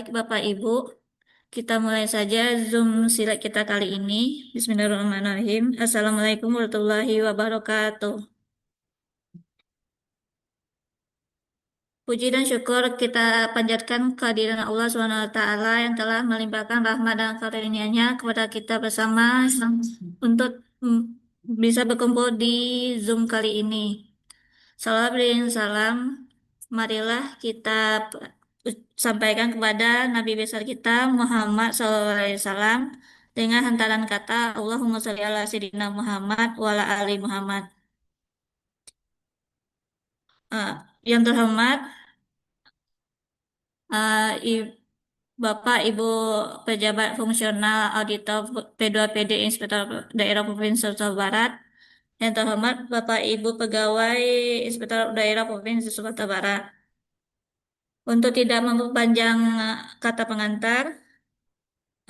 Baik, Bapak Ibu, kita mulai saja Zoom silat kita kali ini. Bismillahirrahmanirrahim. Assalamualaikum warahmatullahi wabarakatuh. Puji dan syukur kita panjatkan kehadiran Allah SWT yang telah melimpahkan rahmat dan karunia-Nya kepada kita bersama untuk bisa berkumpul di Zoom kali ini. Salam dan salam, marilah kita sampaikan kepada Nabi besar kita Muhammad SAW dengan hantaran kata Allahumma sholli ala sayyidina Muhammad wa ala ali Muhammad. Eh, yang terhormat, eh, Bapak Ibu pejabat fungsional auditor P2PD Inspektor Daerah Provinsi Sumatera Barat. Yang terhormat Bapak Ibu pegawai Inspektor Daerah Provinsi Sumatera Barat. Untuk tidak memperpanjang kata pengantar,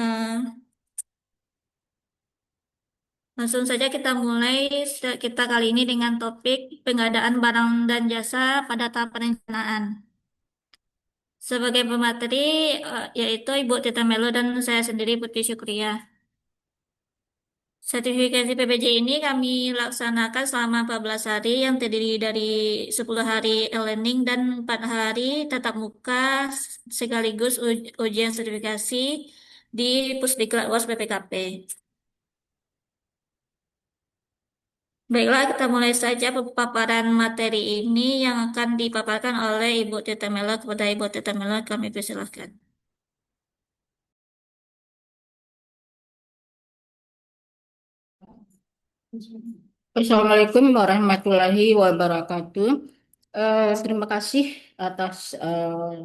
eh, langsung saja kita mulai kita kali ini dengan topik pengadaan barang dan jasa pada tahap perencanaan. Sebagai pemateri yaitu Ibu Tita Melo dan saya sendiri Putri Syukriya. Sertifikasi PPJ ini kami laksanakan selama 14 hari yang terdiri dari 10 hari e-learning dan 4 hari tatap muka sekaligus ujian sertifikasi di Pusdiklat UAS PPKP. Baiklah, kita mulai saja paparan materi ini yang akan dipaparkan oleh Ibu Tita Mela. Kepada Ibu Tita Mela, kami persilahkan. Assalamualaikum warahmatullahi wabarakatuh. Terima kasih atas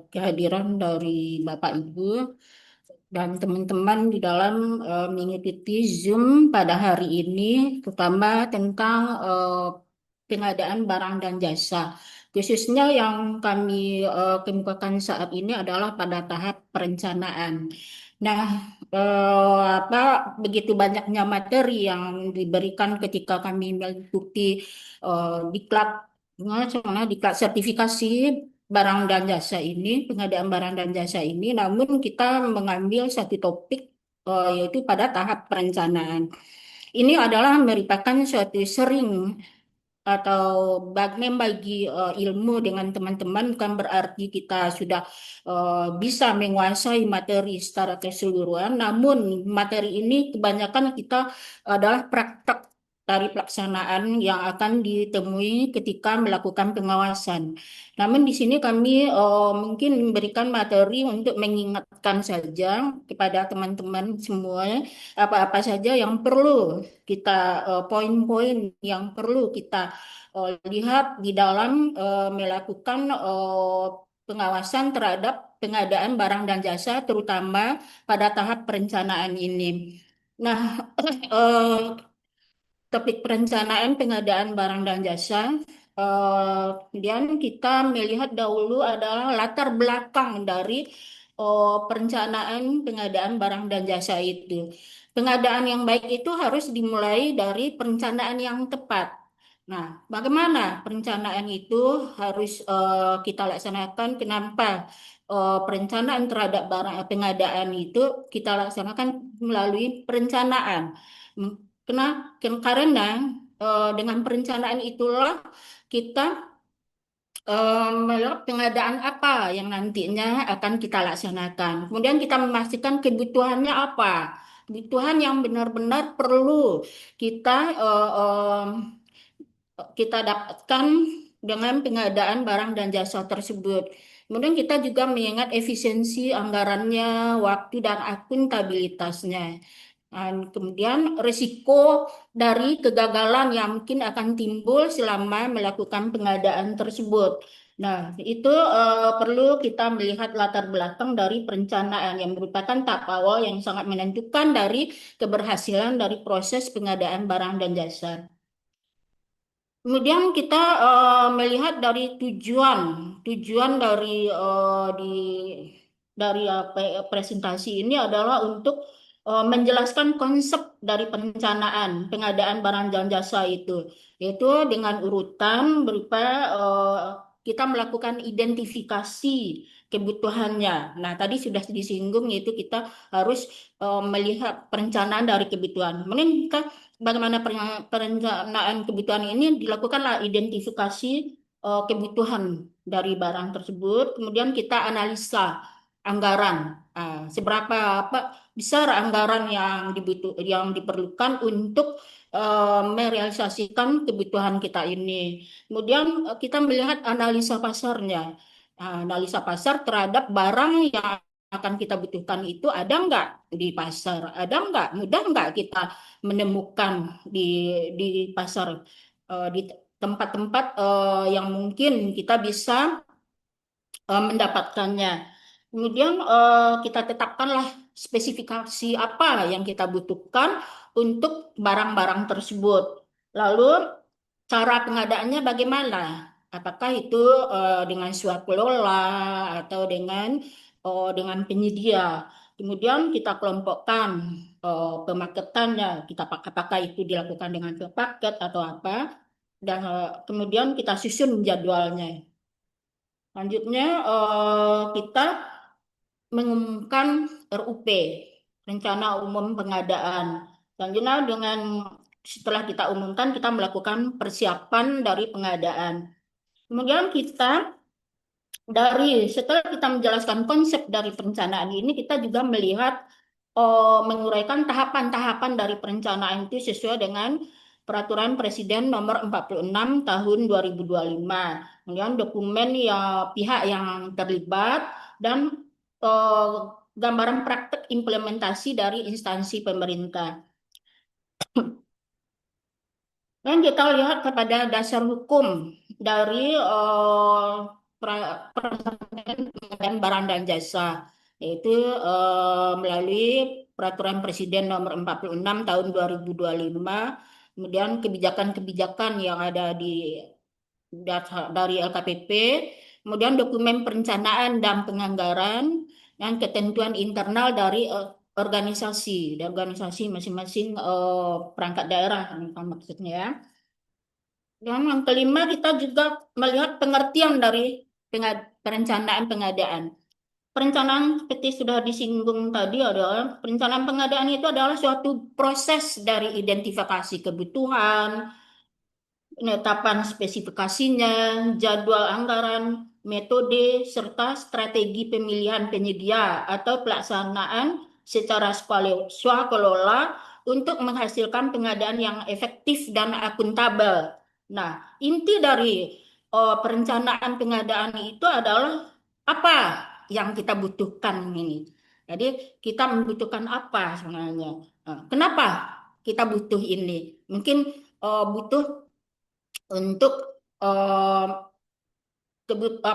kehadiran dari Bapak Ibu dan teman-teman di dalam mengikuti Zoom pada hari ini, terutama tentang pengadaan barang dan jasa. Khususnya yang kami kemukakan saat ini adalah pada tahap perencanaan. Nah, apa begitu banyaknya materi yang diberikan ketika kami mengikuti diklat, diklat sertifikasi barang dan jasa ini, pengadaan barang dan jasa ini, namun kita mengambil satu topik yaitu pada tahap perencanaan. Ini adalah merupakan suatu sering atau membagi ilmu dengan teman-teman bukan berarti kita sudah bisa menguasai materi secara keseluruhan, namun materi ini kebanyakan kita adalah praktek dari pelaksanaan yang akan ditemui ketika melakukan pengawasan. Namun di sini kami mungkin memberikan materi untuk mengingatkan saja kepada teman-teman semua apa-apa saja yang perlu kita poin-poin yang perlu kita lihat di dalam melakukan pengawasan terhadap pengadaan barang dan jasa, terutama pada tahap perencanaan ini. Nah, eh, topik perencanaan pengadaan barang dan jasa, kemudian kita melihat dahulu adalah latar belakang dari perencanaan pengadaan barang dan jasa itu. Pengadaan yang baik itu harus dimulai dari perencanaan yang tepat. Nah, bagaimana perencanaan itu harus kita laksanakan? Kenapa perencanaan terhadap barang pengadaan itu kita laksanakan melalui perencanaan? Karena dengan perencanaan itulah kita melihat pengadaan apa yang nantinya akan kita laksanakan. Kemudian kita memastikan kebutuhannya apa. Kebutuhan yang benar-benar perlu kita kita dapatkan dengan pengadaan barang dan jasa tersebut. Kemudian kita juga mengingat efisiensi anggarannya, waktu dan akuntabilitasnya. Dan kemudian risiko dari kegagalan yang mungkin akan timbul selama melakukan pengadaan tersebut. Nah, itu perlu kita melihat latar belakang dari perencanaan yang merupakan tahap awal yang sangat menentukan dari keberhasilan dari proses pengadaan barang dan jasa. Kemudian kita melihat dari tujuan dari presentasi ini adalah untuk menjelaskan konsep dari perencanaan pengadaan barang dan jasa itu, yaitu dengan urutan berupa kita melakukan identifikasi kebutuhannya. Nah, tadi sudah disinggung yaitu kita harus melihat perencanaan dari kebutuhan. Kemudian kita bagaimana perencanaan kebutuhan ini dilakukanlah identifikasi kebutuhan dari barang tersebut. Kemudian kita analisa anggaran. Seberapa apa besar anggaran yang diperlukan untuk merealisasikan kebutuhan kita ini. Kemudian kita melihat analisa pasarnya. Analisa pasar terhadap barang yang akan kita butuhkan itu ada nggak di pasar, ada nggak, mudah nggak kita menemukan di pasar, di tempat-tempat yang mungkin kita bisa mendapatkannya. Kemudian kita tetapkanlah spesifikasi apa yang kita butuhkan untuk barang-barang tersebut. Lalu cara pengadaannya bagaimana? Apakah itu dengan swakelola atau dengan penyedia? Kemudian kita kelompokkan pemaketannya. Apakah itu dilakukan dengan paket atau apa? Dan kemudian kita susun jadwalnya. Selanjutnya kita mengumumkan RUP, Rencana Umum Pengadaan. Selanjutnya setelah kita umumkan, kita melakukan persiapan dari pengadaan. Kemudian setelah kita menjelaskan konsep dari perencanaan ini, kita juga melihat menguraikan tahapan-tahapan dari perencanaan itu sesuai dengan Peraturan Presiden Nomor 46 Tahun 2025. Kemudian dokumen ya pihak yang terlibat dan eh, gambaran praktek implementasi dari instansi pemerintah. Dan kita lihat kepada dasar hukum dari pengadaan barang dan jasa, yaitu melalui Peraturan Presiden Nomor 46 Tahun 2025, kemudian kebijakan-kebijakan yang ada di dari LKPP, kemudian dokumen perencanaan dan penganggaran, dan ketentuan internal dari organisasi masing-masing perangkat daerah maksudnya ya. Dan yang kelima kita juga melihat pengertian dari perencanaan pengadaan. Perencanaan seperti sudah disinggung tadi adalah perencanaan pengadaan itu adalah suatu proses dari identifikasi kebutuhan, penetapan spesifikasinya, jadwal anggaran, metode, serta strategi pemilihan penyedia atau pelaksanaan secara swakelola untuk menghasilkan pengadaan yang efektif dan akuntabel. Nah, inti dari perencanaan pengadaan itu adalah apa yang kita butuhkan ini. Jadi kita membutuhkan apa sebenarnya? Kenapa kita butuh ini? Mungkin butuh untuk eh,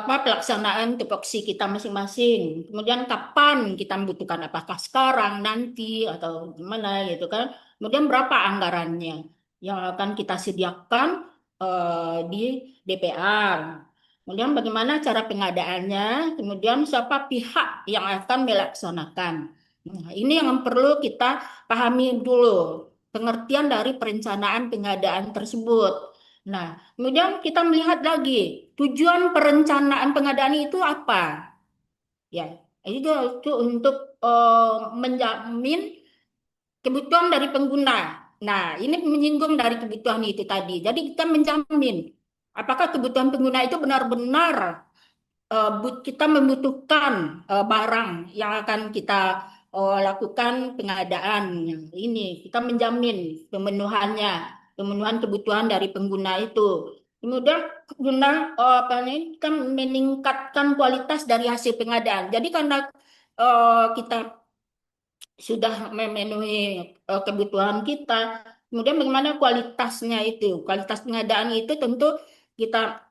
pelaksanaan tupoksi kita masing-masing. Kemudian kapan kita membutuhkan, apakah sekarang, nanti, atau gimana gitu kan. Kemudian berapa anggarannya yang akan kita sediakan di DPR. Kemudian bagaimana cara pengadaannya, kemudian siapa pihak yang akan melaksanakan. Nah, ini yang perlu kita pahami dulu, pengertian dari perencanaan pengadaan tersebut. Nah, kemudian kita melihat lagi tujuan perencanaan pengadaan itu apa? Ya, itu untuk menjamin kebutuhan dari pengguna. Nah, ini menyinggung dari kebutuhan itu tadi. Jadi kita menjamin apakah kebutuhan pengguna itu benar-benar kita membutuhkan barang yang akan kita lakukan pengadaan. Ini kita menjamin pemenuhan kebutuhan dari pengguna itu. Kemudian apa ini kita meningkatkan kualitas dari hasil pengadaan. Jadi karena kita sudah memenuhi kebutuhan kita, kemudian bagaimana kualitasnya itu? Kualitas pengadaan itu tentu kita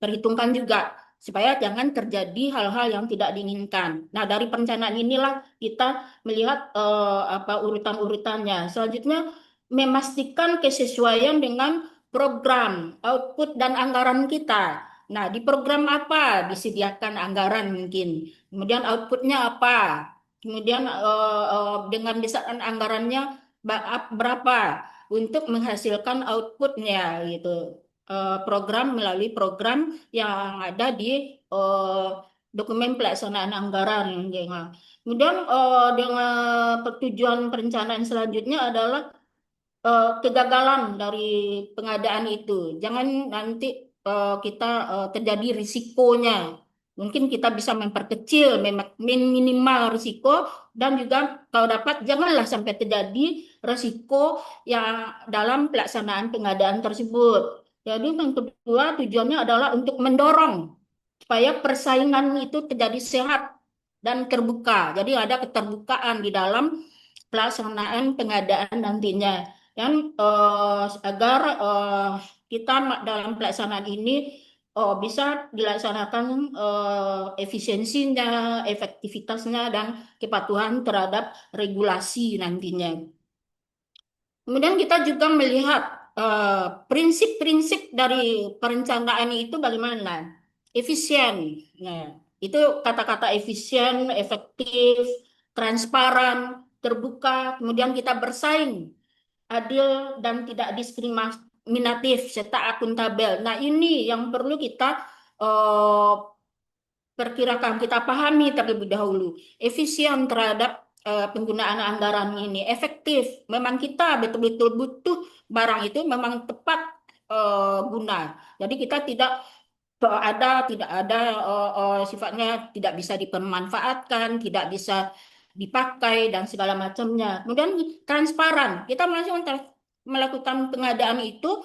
perhitungkan juga supaya jangan terjadi hal-hal yang tidak diinginkan. Nah, dari perencanaan inilah kita melihat apa urutan-urutannya. Selanjutnya memastikan kesesuaian dengan program, output dan anggaran kita. Nah, di program apa disediakan anggaran mungkin. Kemudian outputnya apa? Kemudian dengan besaran anggarannya berapa untuk menghasilkan outputnya gitu. Program melalui program yang ada di dokumen pelaksanaan anggaran. Ya. Kemudian dengan pertujuan perencanaan selanjutnya adalah kegagalan dari pengadaan itu. Jangan nanti kita terjadi risikonya. Mungkin kita bisa memperkecil, minimal risiko, dan juga kalau dapat janganlah sampai terjadi risiko yang dalam pelaksanaan pengadaan tersebut. Jadi yang kedua tujuannya adalah untuk mendorong supaya persaingan itu terjadi sehat dan terbuka. Jadi ada keterbukaan di dalam pelaksanaan pengadaan nantinya. Dan agar kita dalam pelaksanaan ini bisa dilaksanakan efisiensinya, efektivitasnya, dan kepatuhan terhadap regulasi nantinya. Kemudian kita juga melihat prinsip-prinsip dari perencanaan itu bagaimana? Efisien. Nah, itu kata-kata efisien, efektif, transparan, terbuka, kemudian kita bersaing, adil dan tidak diskriminatif serta akuntabel. Nah, ini yang perlu kita eh, perkirakan, kita pahami terlebih dahulu. Efisien terhadap penggunaan anggaran ini, efektif. Memang kita betul-betul butuh barang itu memang tepat guna. Jadi kita tidak ada sifatnya tidak bisa dipermanfaatkan, tidak bisa dipakai dan segala macamnya. Kemudian transparan, kita langsung melakukan pengadaan itu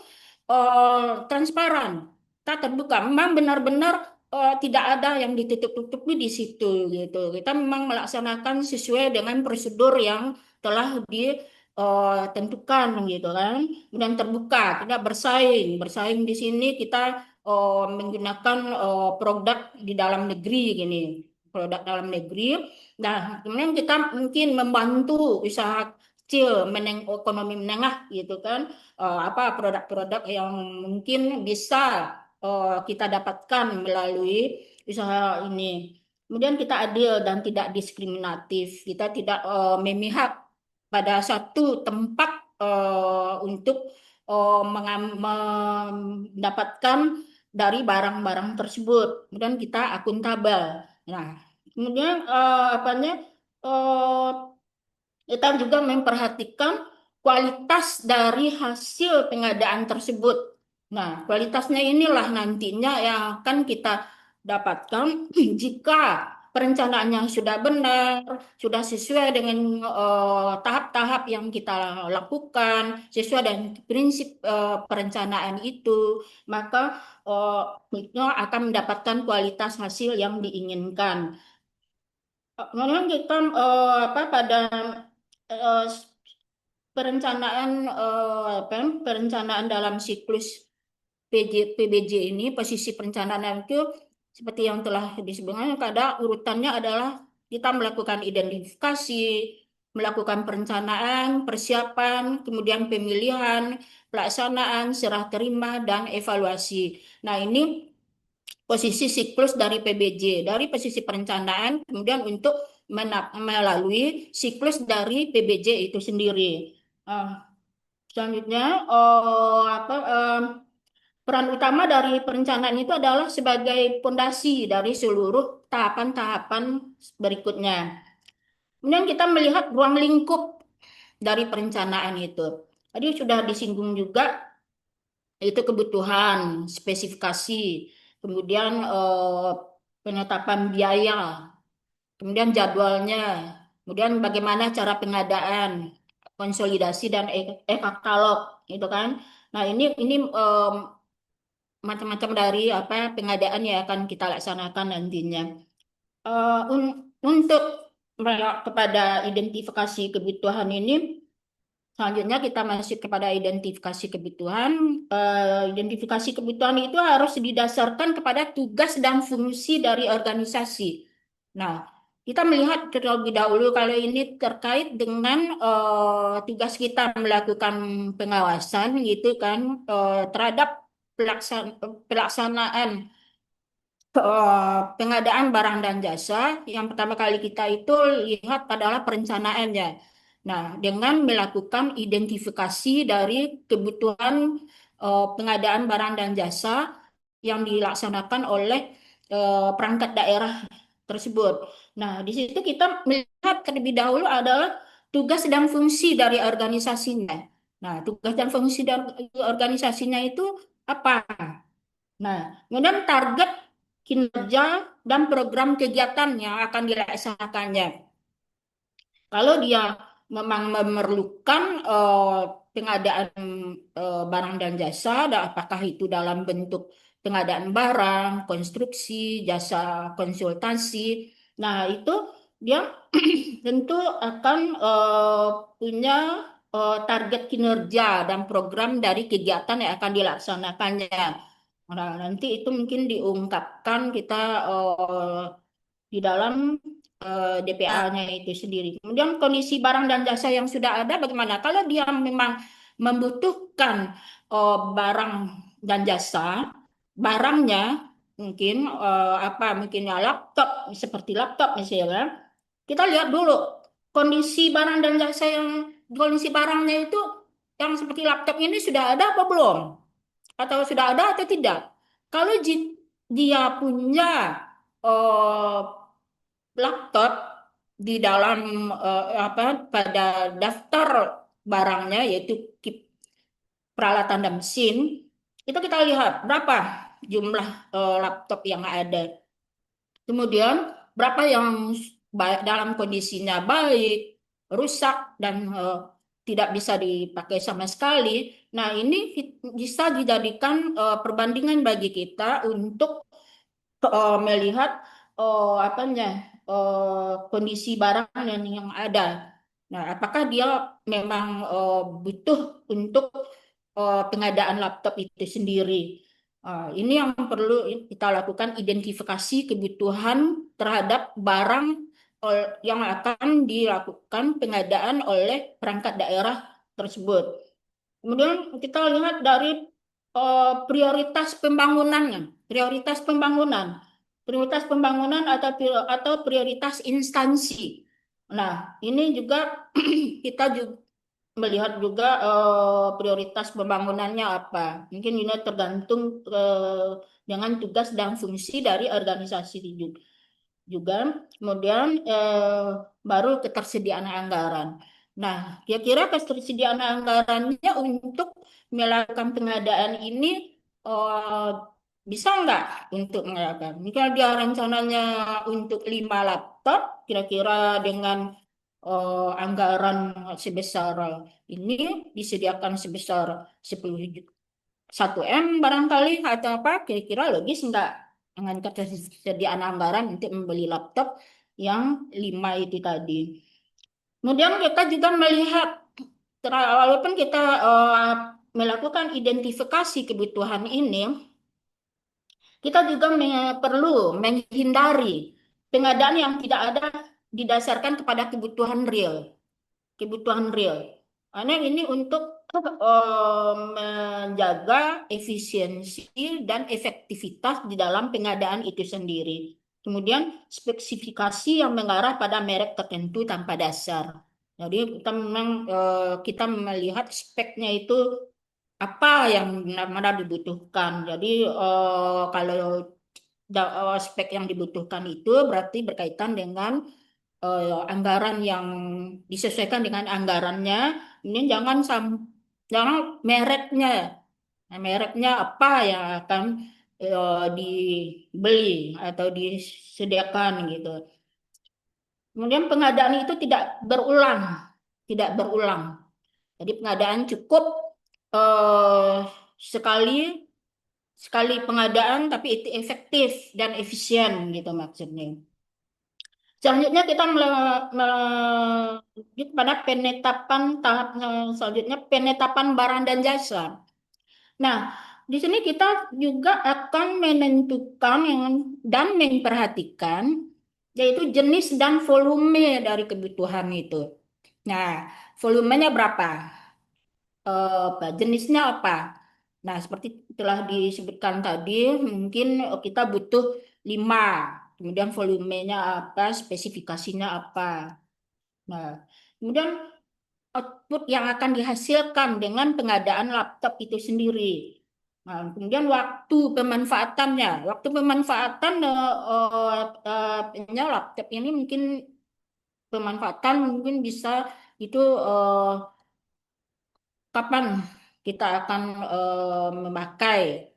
transparan, kita terbuka. Memang benar-benar tidak ada yang ditutup-tutupi di situ gitu. Kita memang melaksanakan sesuai dengan prosedur yang telah ditentukan gitu kan. Kemudian terbuka, tidak bersaing. Bersaing di sini kita menggunakan produk di dalam negeri gini, produk dalam negeri. Nah, kemudian kita mungkin membantu usaha kecil, ekonomi menengah gitu kan, apa produk-produk yang mungkin bisa kita dapatkan melalui usaha ini. Kemudian kita adil dan tidak diskriminatif. Kita tidak memihak pada satu tempat untuk mendapatkan dari barang-barang tersebut. Kemudian kita akuntabel. Nah, kemudian apanya? eh, Kita juga memperhatikan kualitas dari hasil pengadaan tersebut. Nah, kualitasnya inilah nantinya yang akan kita dapatkan jika perencanaannya sudah benar, sudah sesuai dengan tahap-tahap yang kita lakukan, sesuai dengan prinsip perencanaan itu, maka uh, kita akan mendapatkan kualitas hasil yang diinginkan. Kemudian kita apa pada eh, perencanaan perencanaan dalam siklus PBJ ini, posisi perencanaan itu seperti yang telah disebutkan, pada urutannya adalah kita melakukan identifikasi, melakukan perencanaan, persiapan, kemudian pemilihan, pelaksanaan, serah terima, dan evaluasi. Nah, ini posisi siklus dari PBJ, dari posisi perencanaan, kemudian untuk melalui siklus dari PBJ itu sendiri. Ah, Selanjutnya, peran utama dari perencanaan itu adalah sebagai pondasi dari seluruh tahapan-tahapan berikutnya. Kemudian kita melihat ruang lingkup dari perencanaan itu. Tadi sudah disinggung juga, itu kebutuhan, spesifikasi, kemudian penetapan biaya, kemudian jadwalnya, kemudian bagaimana cara pengadaan, konsolidasi dan e-katalog, gitu kan. Nah, ini macam-macam dari apa pengadaan yang akan kita laksanakan nantinya. Untuk kepada identifikasi kebutuhan ini, selanjutnya kita masuk kepada identifikasi kebutuhan. Identifikasi kebutuhan itu harus didasarkan kepada tugas dan fungsi dari organisasi. Nah, kita melihat terlebih dahulu kalau ini terkait dengan tugas kita melakukan pengawasan gitu kan, terhadap pelaksanaan pengadaan barang dan jasa. Yang pertama kali kita itu lihat adalah perencanaannya. Nah, dengan melakukan identifikasi dari kebutuhan pengadaan barang dan jasa yang dilaksanakan oleh perangkat daerah tersebut. Nah, di situ kita melihat terlebih dahulu adalah tugas dan fungsi dari organisasinya. Nah, tugas dan fungsi dari organisasinya itu apa? Nah, kemudian target kinerja dan program kegiatan yang akan dilaksanakannya. Kalau dia memang memerlukan pengadaan barang dan jasa, apakah itu dalam bentuk pengadaan barang, konstruksi, jasa konsultasi, nah itu dia tentu akan punya target kinerja dan program dari kegiatan yang akan dilaksanakannya. Nah, nanti itu mungkin diungkapkan kita di dalam DPA-nya itu sendiri. Kemudian kondisi barang dan jasa yang sudah ada bagaimana? Kalau dia memang membutuhkan barang dan jasa, barangnya mungkin apa mungkin ya laptop seperti laptop misalnya, kita lihat dulu kondisi barang dan jasa yang kondisi barangnya itu yang seperti laptop ini sudah ada apa belum? Atau sudah ada atau tidak? Kalau dia punya eh, laptop di dalam apa pada daftar barangnya yaitu peralatan dan mesin itu kita lihat berapa jumlah laptop yang ada. Kemudian berapa yang dalam kondisinya baik, rusak dan tidak bisa dipakai sama sekali. Nah, ini bisa dijadikan perbandingan bagi kita untuk melihat apanya kondisi barang yang ada. Nah, apakah dia memang butuh untuk pengadaan laptop itu sendiri? Ini yang perlu kita lakukan identifikasi kebutuhan terhadap barang yang akan dilakukan pengadaan oleh perangkat daerah tersebut. Kemudian kita lihat dari prioritas pembangunannya, prioritas pembangunan, prioritas pembangunan atau prioritas instansi. Nah, ini juga kita juga melihat juga prioritas pembangunannya apa. Mungkin ini tergantung dengan tugas dan fungsi dari organisasi juga. Kemudian baru ketersediaan anggaran. Nah, kira-kira ketersediaan anggarannya untuk melakukan pengadaan ini eh, bisa nggak untuk melakukan? Jika dia rencananya untuk 5 laptop, kira-kira dengan anggaran sebesar ini disediakan sebesar 1 M barangkali atau apa kira-kira logis enggak dengan ketersediaan anggaran untuk membeli laptop yang 5 itu tadi. Kemudian kita juga melihat walaupun kita melakukan identifikasi kebutuhan ini, kita juga perlu menghindari pengadaan yang tidak ada didasarkan kepada kebutuhan real, kebutuhan real. Karena ini untuk menjaga efisiensi dan efektivitas di dalam pengadaan itu sendiri. Kemudian spesifikasi yang mengarah pada merek tertentu tanpa dasar. Jadi kita memang kita melihat speknya itu apa yang benar-benar dibutuhkan. Jadi kalau spek yang dibutuhkan itu berarti berkaitan dengan anggaran yang disesuaikan dengan anggarannya. Ini jangan mereknya. Nah, mereknya apa yang akan dibeli atau disediakan gitu. Kemudian pengadaan itu tidak berulang. Jadi pengadaan cukup eh, sekali sekali pengadaan tapi itu efektif dan efisien gitu maksudnya. Selanjutnya kita lanjut pada penetapan tahap selanjutnya penetapan barang dan jasa. Nah, di sini kita juga akan menentukan dan memperhatikan yaitu jenis dan volume dari kebutuhan itu. Nah, volumenya berapa? Jenisnya apa? Nah, seperti telah disebutkan tadi, mungkin kita butuh 5. Kemudian volumenya apa, spesifikasinya apa. Nah, kemudian output yang akan dihasilkan dengan pengadaan laptop itu sendiri. Nah, kemudian waktu pemanfaatan laptop ini mungkin pemanfaatan mungkin bisa itu kapan kita akan memakai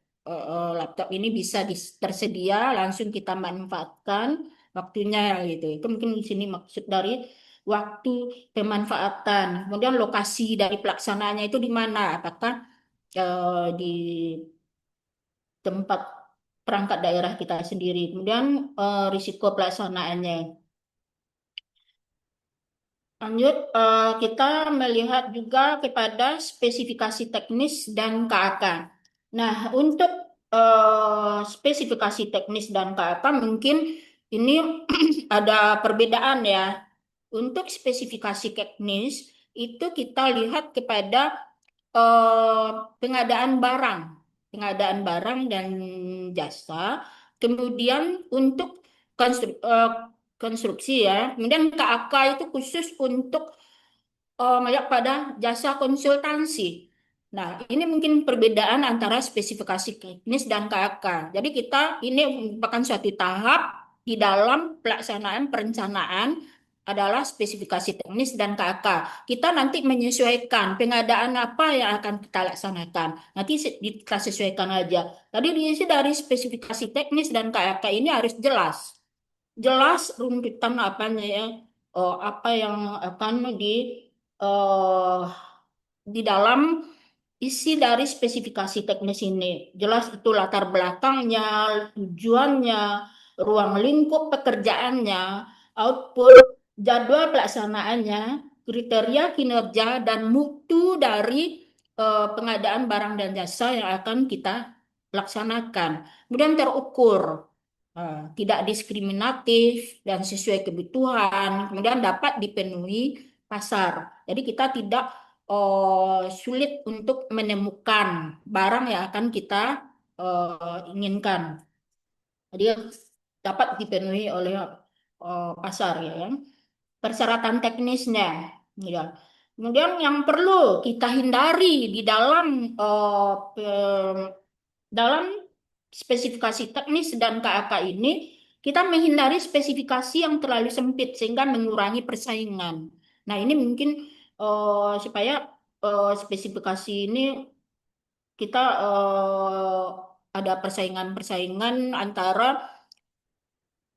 laptop ini bisa tersedia langsung kita manfaatkan waktunya gitu. Itu mungkin di sini maksud dari waktu pemanfaatan. Kemudian lokasi dari pelaksanaannya itu di mana? Apakah di tempat perangkat daerah kita sendiri. Kemudian risiko pelaksanaannya. Lanjut, kita melihat juga kepada spesifikasi teknis dan KAK. Nah, untuk spesifikasi teknis dan KAK mungkin ini ada perbedaan ya. Untuk spesifikasi teknis itu kita lihat kepada eh, pengadaan barang dan jasa. Kemudian untuk konstruksi ya. Kemudian KAK itu khusus untuk melihat pada jasa konsultansi. Nah, ini mungkin perbedaan antara spesifikasi teknis dan KAK. Jadi kita ini merupakan suatu tahap di dalam pelaksanaan perencanaan adalah spesifikasi teknis dan KAK. Kita nanti menyesuaikan pengadaan apa yang akan kita laksanakan. Nanti kita sesuaikan aja. Tadi diisi dari spesifikasi teknis dan KAK ini harus jelas. Jelas runtutan apanya ya, apa yang akan eh, di dalam isi dari spesifikasi teknis ini. Jelas itu latar belakangnya, tujuannya, ruang lingkup pekerjaannya, output, jadwal pelaksanaannya, kriteria kinerja, dan mutu dari pengadaan barang dan jasa yang akan kita laksanakan. Kemudian terukur, tidak diskriminatif dan sesuai kebutuhan, kemudian dapat dipenuhi pasar. Jadi kita tidak sulit untuk menemukan barang yang akan kita inginkan. Jadi dapat dipenuhi oleh pasar ya kan. Persyaratan teknisnya, ya. Kemudian yang perlu kita hindari di dalam dalam spesifikasi teknis dan KAK ini, kita menghindari spesifikasi yang terlalu sempit sehingga mengurangi persaingan. Nah, ini mungkin supaya spesifikasi ini kita ada persaingan-persaingan antara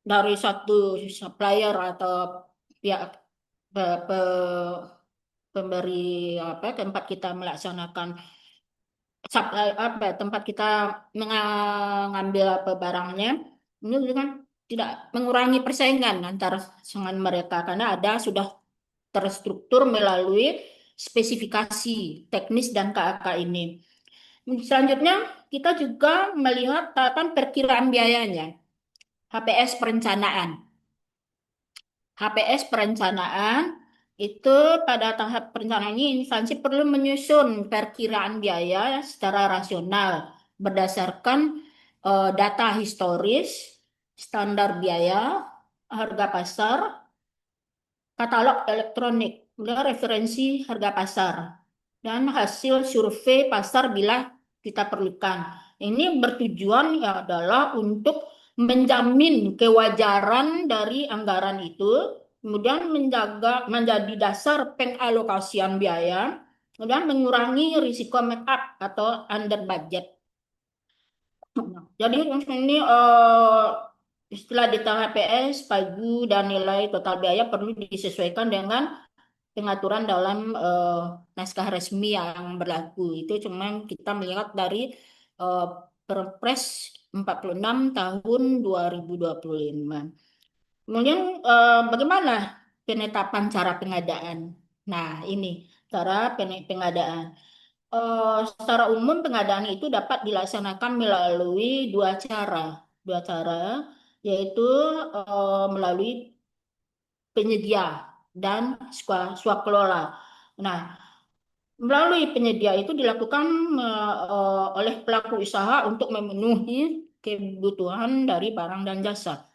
dari satu supplier atau pihak pemberi apa tempat kita melaksanakan apa tempat kita mengambil apa barangnya ini dengan tidak mengurangi persaingan antara dengan mereka karena ada sudah terstruktur melalui spesifikasi teknis dan KAK ini. Selanjutnya kita juga melihat tahapan perkiraan biayanya, HPS perencanaan. HPS perencanaan itu pada tahap perencanaan ini instansi perlu menyusun perkiraan biaya secara rasional berdasarkan data historis, standar biaya, harga pasar, katalog elektronik, kemudian referensi harga pasar, dan hasil survei pasar bila kita perlukan. Ini bertujuan ya adalah untuk menjamin kewajaran dari anggaran itu, kemudian menjadi dasar pengalokasian biaya, kemudian mengurangi risiko make up atau under budget. Jadi ini istilah data HPS, pagu, dan nilai total biaya perlu disesuaikan dengan pengaturan dalam naskah resmi yang berlaku. Itu cuma kita melihat dari eh, Perpres 46 tahun 2025. Kemudian bagaimana penetapan cara pengadaan? Nah, ini cara pengadaan. Secara umum pengadaan itu dapat dilaksanakan melalui dua cara, yaitu melalui penyedia dan swakelola. Nah, melalui penyedia itu dilakukan oleh pelaku usaha untuk memenuhi kebutuhan dari barang dan jasa.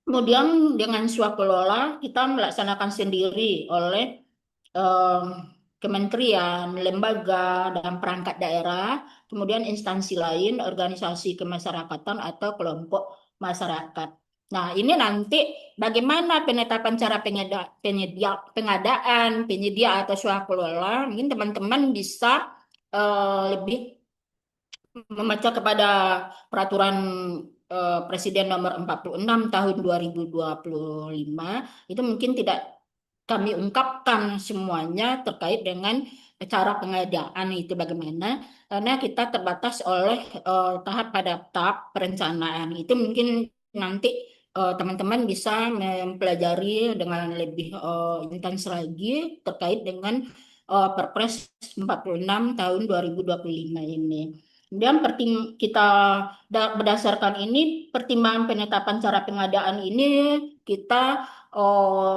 Kemudian dengan swakelola kita melaksanakan sendiri oleh em, kementerian, lembaga, dan perangkat daerah, kemudian instansi lain, organisasi kemasyarakatan atau kelompok masyarakat. Nah, ini nanti bagaimana penetapan cara pengadaan, penyedia atau swakelola, mungkin teman-teman bisa lebih membaca kepada peraturan Presiden nomor 46 tahun 2025 itu mungkin tidak kami ungkapkan semuanya terkait dengan cara pengadaan itu bagaimana karena kita terbatas oleh tahap pada tahap perencanaan itu mungkin nanti teman-teman bisa mempelajari dengan lebih intens lagi terkait dengan Perpres 46 tahun 2025 ini. Kemudian kita berdasarkan ini pertimbangan penetapan cara pengadaan ini kita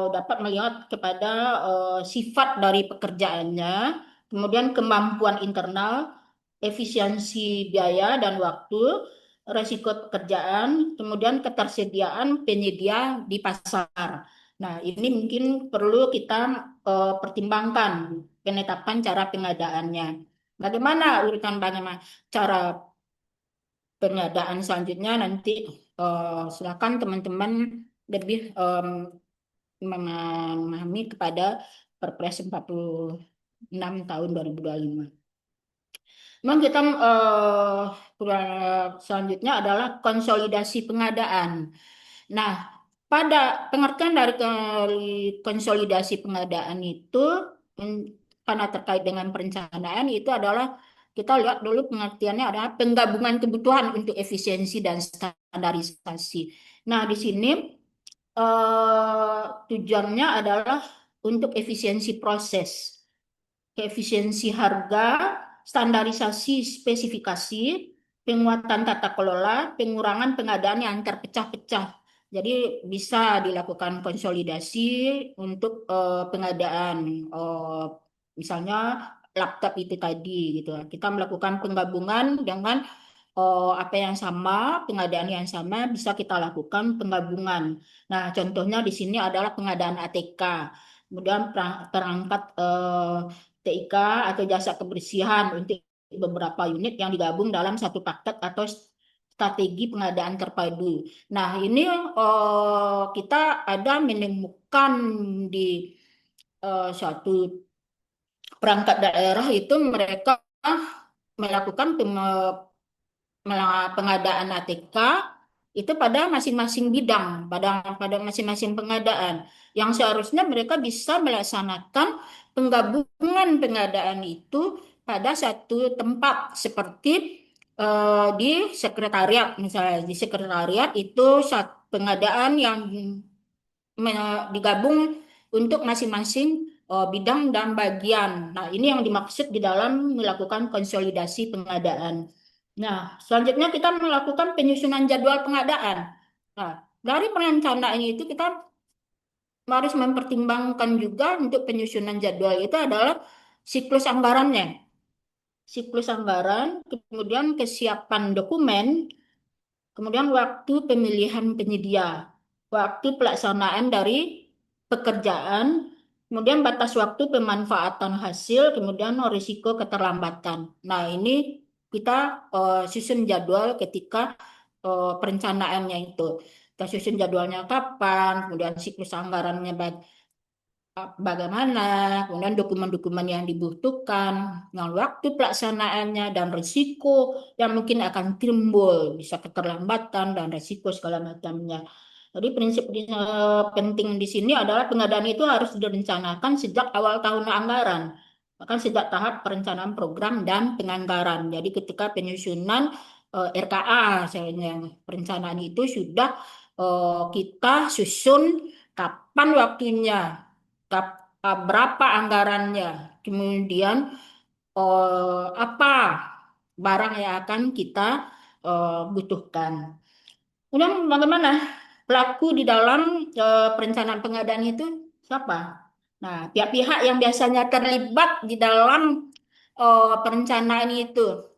dapat melihat kepada sifat dari pekerjaannya, kemudian kemampuan internal, efisiensi biaya dan waktu, resiko pekerjaan, kemudian ketersediaan penyedia di pasar. Nah, ini mungkin perlu kita pertimbangkan penetapan cara pengadaannya. Bagaimana urutan bagaimana cara pengadaan selanjutnya nanti silakan teman-teman lebih memahami kepada Perpres 46 tahun 2025. Memang kita selanjutnya adalah konsolidasi pengadaan. Nah, pada pengertian dari konsolidasi pengadaan itu karena terkait dengan perencanaan itu adalah kita lihat dulu pengertiannya adalah penggabungan kebutuhan untuk efisiensi dan standarisasi. Nah, di sini tujuannya adalah untuk efisiensi proses, efisiensi harga, standarisasi spesifikasi, penguatan tata kelola, pengurangan pengadaan yang terpecah-pecah. Jadi bisa dilakukan konsolidasi untuk pengadaan, misalnya laptop itu tadi gitu. Kita melakukan penggabungan dengan apa yang sama, pengadaan yang sama bisa kita lakukan penggabungan. Nah, contohnya di sini adalah pengadaan ATK, kemudian perangkat TIK atau jasa kebersihan untuk beberapa unit yang digabung dalam satu paket atau strategi pengadaan terpadu. Nah, ini kita ada menemukan di suatu perangkat daerah itu mereka melakukan pengadaan ATK itu pada masing-masing bidang, pada masing-masing pengadaan. Yang seharusnya mereka bisa melaksanakan penggabungan pengadaan itu pada satu tempat seperti di sekretariat, misalnya di sekretariat itu pengadaan yang digabung untuk masing-masing bidang dan bagian. Nah, ini yang dimaksud di dalam melakukan konsolidasi pengadaan. Nah, selanjutnya kita melakukan penyusunan jadwal pengadaan. Nah, dari perencanaan itu kita harus mempertimbangkan juga untuk penyusunan jadwal itu adalah siklus anggarannya. Siklus anggaran, kemudian kesiapan dokumen, kemudian waktu pemilihan penyedia, waktu pelaksanaan dari pekerjaan, kemudian batas waktu pemanfaatan hasil, kemudian risiko keterlambatan. Nah, ini kita susun jadwal ketika perencanaannya itu. Kita susun jadwalnya kapan, kemudian siklus anggarannya bagaimana, kemudian dokumen-dokumen yang dibutuhkan, dengan waktu pelaksanaannya, dan risiko yang mungkin akan timbul, bisa keterlambatan dan risiko segala macamnya. Jadi prinsip penting di sini adalah pengadaan itu harus direncanakan sejak awal tahun anggaran, bahkan sejak tahap perencanaan program dan penganggaran. Jadi ketika penyusunan RKA, misalnya perencanaan itu sudah kita susun kapan waktunya, berapa anggarannya, kemudian apa barang yang akan kita butuhkan. Kemudian bagaimana pelaku di dalam perencanaan pengadaan itu siapa? Nah, pihak-pihak yang biasanya terlibat di dalam perencanaan itu.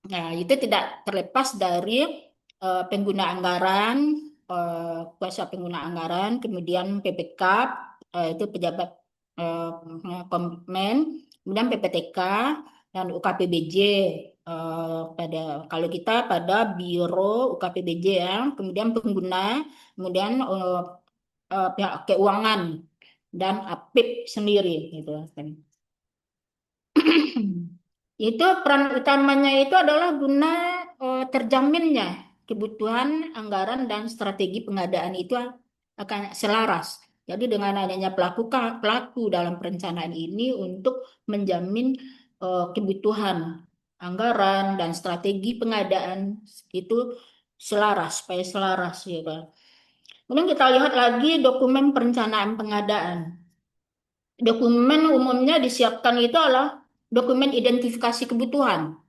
Nah, itu tidak terlepas dari pengguna anggaran, kuasa pengguna anggaran, kemudian PPK, itu pejabat Komitmen, kemudian PPTK dan UKPBJ. Pada kalau kita pada Biro UKPBJ ya, kemudian pengguna, kemudian pihak keuangan dan APIP sendiri gitu kan. Itu peran utamanya itu adalah guna terjaminnya kebutuhan anggaran dan strategi pengadaan itu akan selaras. Jadi dengan adanya pelaku dalam perencanaan ini untuk menjamin kebutuhan anggaran dan strategi pengadaan itu selaras, supaya selaras ya Pak. Kemudian kita lihat lagi dokumen perencanaan pengadaan. Dokumen umumnya disiapkan itu adalah dokumen identifikasi kebutuhan.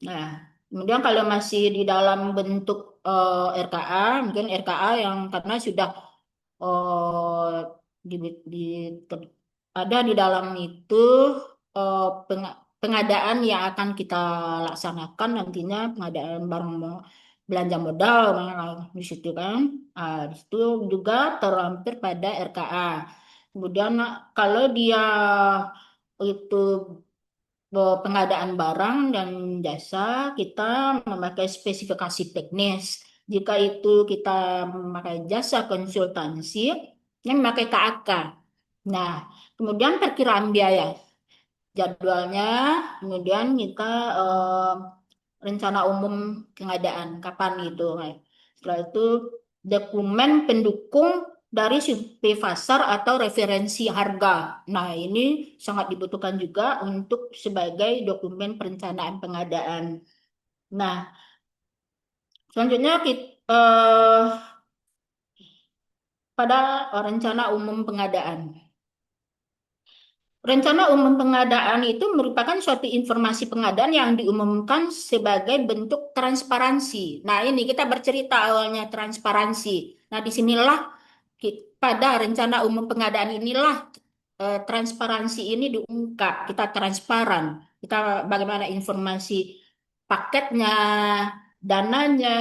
Nah, kemudian kalau masih di dalam bentuk RKA, mungkin RKA yang karena sudah eh, di, ter- ada di dalam itu pengadaan yang akan kita laksanakan nantinya pengadaan barang belanja modal di situ kan. Di situ juga terlampir pada RKA. Kemudian kalau dia itu pengadaan barang dan jasa, kita memakai spesifikasi teknis. Jika itu kita memakai jasa konsultansi, yang memakai KAK. Nah, kemudian perkiraan biaya, jadwalnya, kemudian kita rencana umum pengadaan, kapan itu. Nah, setelah itu dokumen pendukung dari survei pasar atau referensi harga. Nah, ini sangat dibutuhkan juga untuk sebagai dokumen perencanaan pengadaan. Nah, selanjutnya kita, pada rencana umum pengadaan. Rencana umum pengadaan itu merupakan suatu informasi pengadaan yang diumumkan sebagai bentuk transparansi. Nah, ini kita bercerita awalnya transparansi. Nah, disinilah pada rencana umum pengadaan inilah transparansi ini diungkap. Kita transparan. Kita bagaimana informasi paketnya, dananya,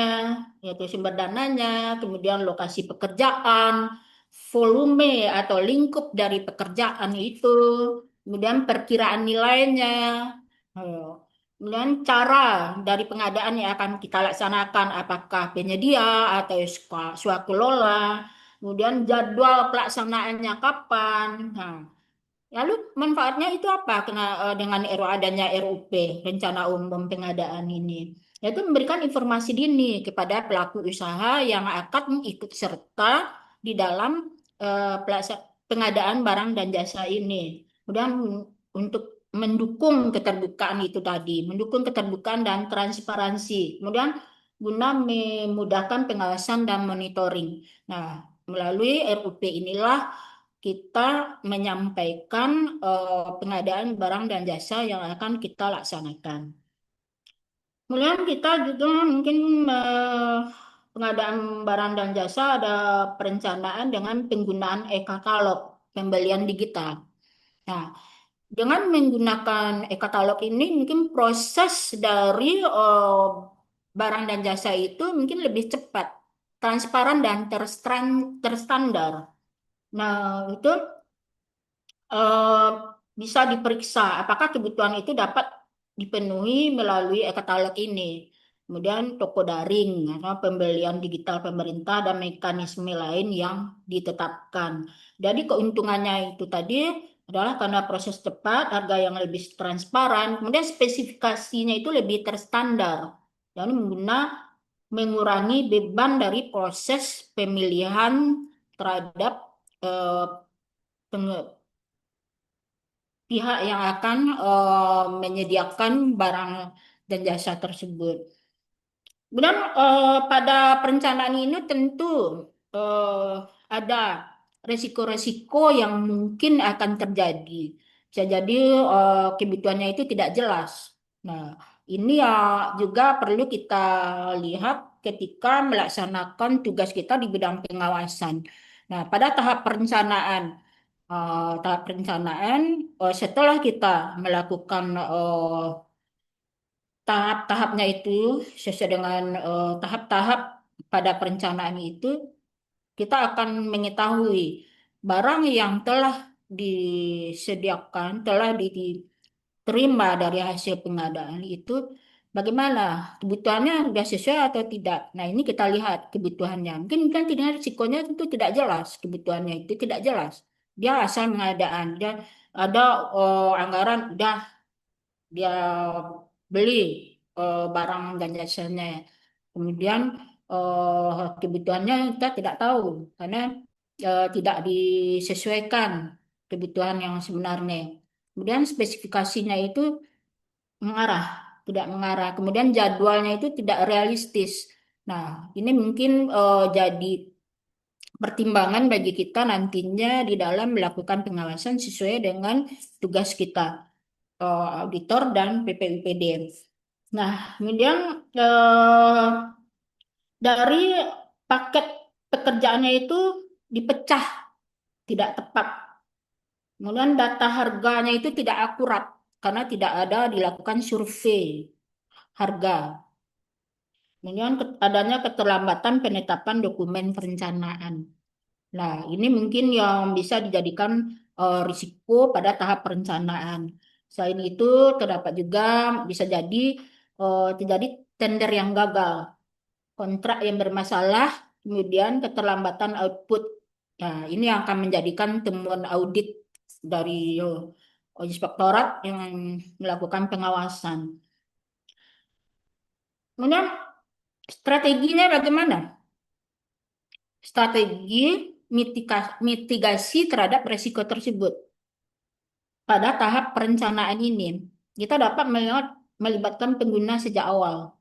yaitu sumber dananya, kemudian lokasi pekerjaan, volume atau lingkup dari pekerjaan itu, kemudian perkiraan nilainya, eh, kemudian cara dari pengadaan yang akan kita laksanakan, apakah penyedia atau swakelola, kemudian jadwal pelaksanaannya kapan. Nah, lalu manfaatnya itu apa dengan adanya RUP, Rencana Umum Pengadaan ini? Yaitu memberikan informasi dini kepada pelaku usaha yang akan ikut serta di dalam pengadaan barang dan jasa ini. Kemudian untuk mendukung keterbukaan itu tadi, mendukung keterbukaan dan transparansi. Kemudian guna memudahkan pengawasan dan monitoring. Nah, melalui RUP inilah kita menyampaikan pengadaan barang dan jasa yang akan kita laksanakan. Kemudian kita juga mungkin pengadaan barang dan jasa ada perencanaan dengan penggunaan e-katalog, pembelian digital. Nah, dengan menggunakan e-katalog ini mungkin proses dari barang dan jasa itu mungkin lebih cepat, transparan dan terstandar. Nah, itu eh, bisa diperiksa apakah kebutuhan itu dapat dipenuhi melalui e-katalog ini. Kemudian toko daring, atau pembelian digital pemerintah dan mekanisme lain yang ditetapkan. Jadi keuntungannya itu tadi adalah karena proses cepat, harga yang lebih transparan, kemudian spesifikasinya itu lebih terstandar. Dan mengurangi beban dari proses pemilihan terhadap eh, pihak yang akan menyediakan barang dan jasa tersebut. Kemudian pada perencanaan ini tentu eh, ada resiko-resiko yang mungkin akan terjadi. Bisa jadi kebutuhannya itu tidak jelas. Nah, ini ya juga perlu kita lihat ketika melaksanakan tugas kita di bidang pengawasan. Nah, pada tahap perencanaan, setelah kita melakukan tahap-tahapnya itu sesuai dengan tahap-tahap pada perencanaan itu, kita akan mengetahui barang yang telah disediakan, telah diterima dari hasil pengadaan itu bagaimana? Kebutuhannya sudah sesuai atau tidak? Nah, ini kita lihat kebutuhannya. Mungkin kan tidak risikonya itu tidak jelas, kebutuhannya itu tidak jelas. Dia asal pengadaan, dia ada anggaran, udah dia beli barang dan jasanya. Kemudian kebutuhannya kita tidak tahu karena tidak disesuaikan kebutuhan yang sebenarnya. Kemudian spesifikasinya itu mengarah, tidak mengarah. Kemudian jadwalnya itu tidak realistis. Nah, ini mungkin jadi pertimbangan bagi kita nantinya di dalam melakukan pengawasan sesuai dengan tugas kita, auditor dan PPUPD. Nah, kemudian eh, dari paket pekerjaannya itu dipecah tidak tepat. Kemudian data harganya itu tidak akurat karena tidak ada dilakukan survei harga. Kemudian adanya keterlambatan penetapan dokumen perencanaan. Nah, ini mungkin yang bisa dijadikan risiko pada tahap perencanaan. Selain itu, terdapat juga bisa jadi terjadi tender yang gagal, kontrak yang bermasalah, kemudian keterlambatan output. Nah, ini yang akan menjadikan temuan audit dari inspektorat yang melakukan pengawasan. Kemudian strateginya bagaimana? Strategi mitigasi terhadap risiko tersebut. Pada tahap perencanaan ini, kita dapat melibatkan pengguna sejak awal,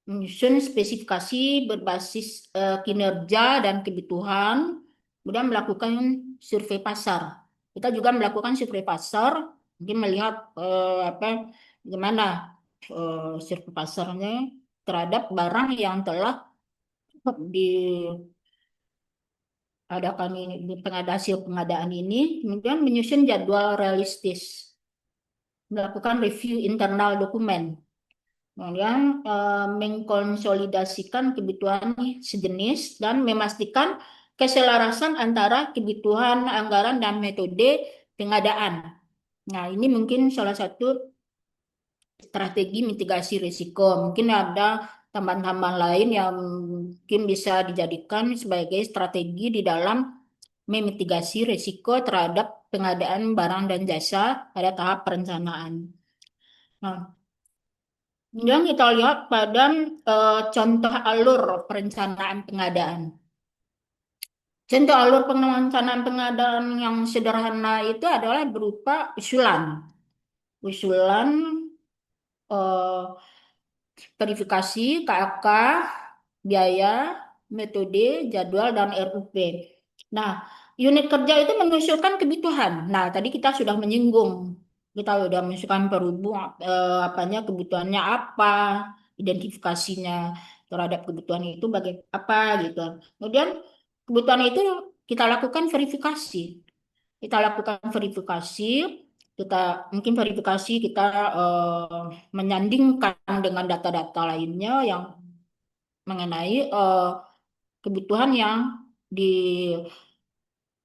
menyusun spesifikasi berbasis kinerja dan kebutuhan, kemudian melakukan survei pasar. Kita juga melakukan survei pasar, mungkin melihat apa bagaimana survei pasarnya terhadap barang yang telah diadakan ini, di hasil pengadaan ini, kemudian menyusun jadwal realistis, melakukan review internal dokumen. Kemudian mengkonsolidasikan kebutuhan sejenis dan memastikan keselarasan antara kebutuhan anggaran dan metode pengadaan. Nah, ini mungkin salah satu strategi mitigasi risiko. Mungkin ada tambahan-tambahan lain yang mungkin bisa dijadikan sebagai strategi di dalam memitigasi risiko terhadap pengadaan barang dan jasa pada tahap perencanaan. Nah, kemudian kita lihat pada contoh alur perencanaan pengadaan. Contoh alur perencanaan pengadaan yang sederhana itu adalah berupa usulan. Usulan eh, verifikasi, KAK, biaya, metode, jadwal, dan RUP. Nah, unit kerja itu mengusulkan kebutuhan. Nah, tadi kita sudah menyinggung. Kita sudah mengusulkan perhubung, apanya kebutuhannya apa, identifikasinya terhadap kebutuhan itu bagai apa gitu. Kemudian kebutuhan itu kita lakukan verifikasi. Kita lakukan verifikasi, kita mungkin verifikasi kita menyandingkan dengan data-data lainnya yang mengenai kebutuhan yang di